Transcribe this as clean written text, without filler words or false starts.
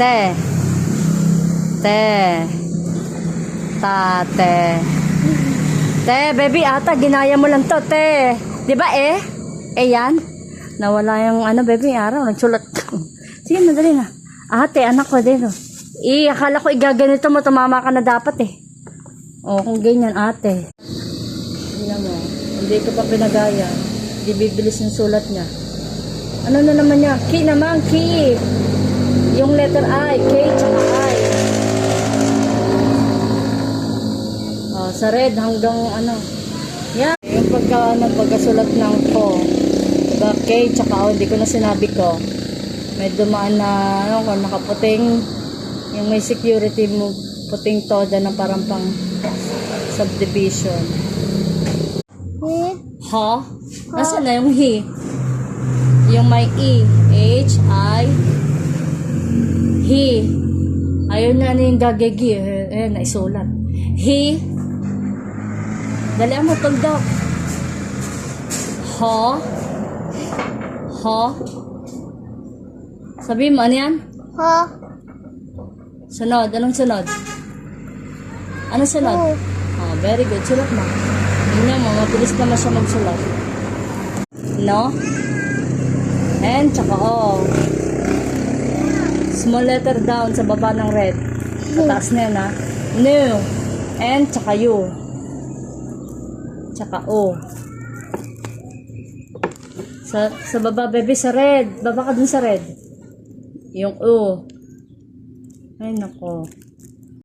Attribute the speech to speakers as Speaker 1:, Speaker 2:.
Speaker 1: Te. Te. Tate. Te, baby, ata, ginaya mo lang to, te. Di ba eh? Eh yan? Nawala yung ano, baby, araw. Nagsulat ko. Sige, madali na. Ate, anak ko din. Akala ko igaganito mo, tumama ka na dapat eh. O, kung ganyan, ate. Tingnan mo, hindi ko pa pinagaya. Hindi bibilis yung sulat niya. Ano na naman niya? K naman, K. Yung letter I, K tsaka I. O, sa red hanggang ano. Yan. Yung pagkasulat ng ko. Diba, K tsaka O, hindi ko na sinabi ko. May dumaan na, ano, nakaputing, yung may security mo, puting toda na parang pang subdivision. Ha? Nasaan na yung he? Yung may E. H-I. He. Ayun na yung gagagi. Naisulat. He. Dali mo, tundok. Ha? Ha? Sabi mo, ano yan?
Speaker 2: Ha?
Speaker 1: Sunod. Anong sunod? Anong sunod? Oh, very good. Sulat mo. Tingnan mo, mabilis naman siya magsulat. No? N, tsaka O. Small letter down sa baba ng red. Pataas na yan, ha? No. N, tsaka U. Tsaka O. Sa baba, baby, sa red. Baba ka dun sa red. Yung O. Ay, nako.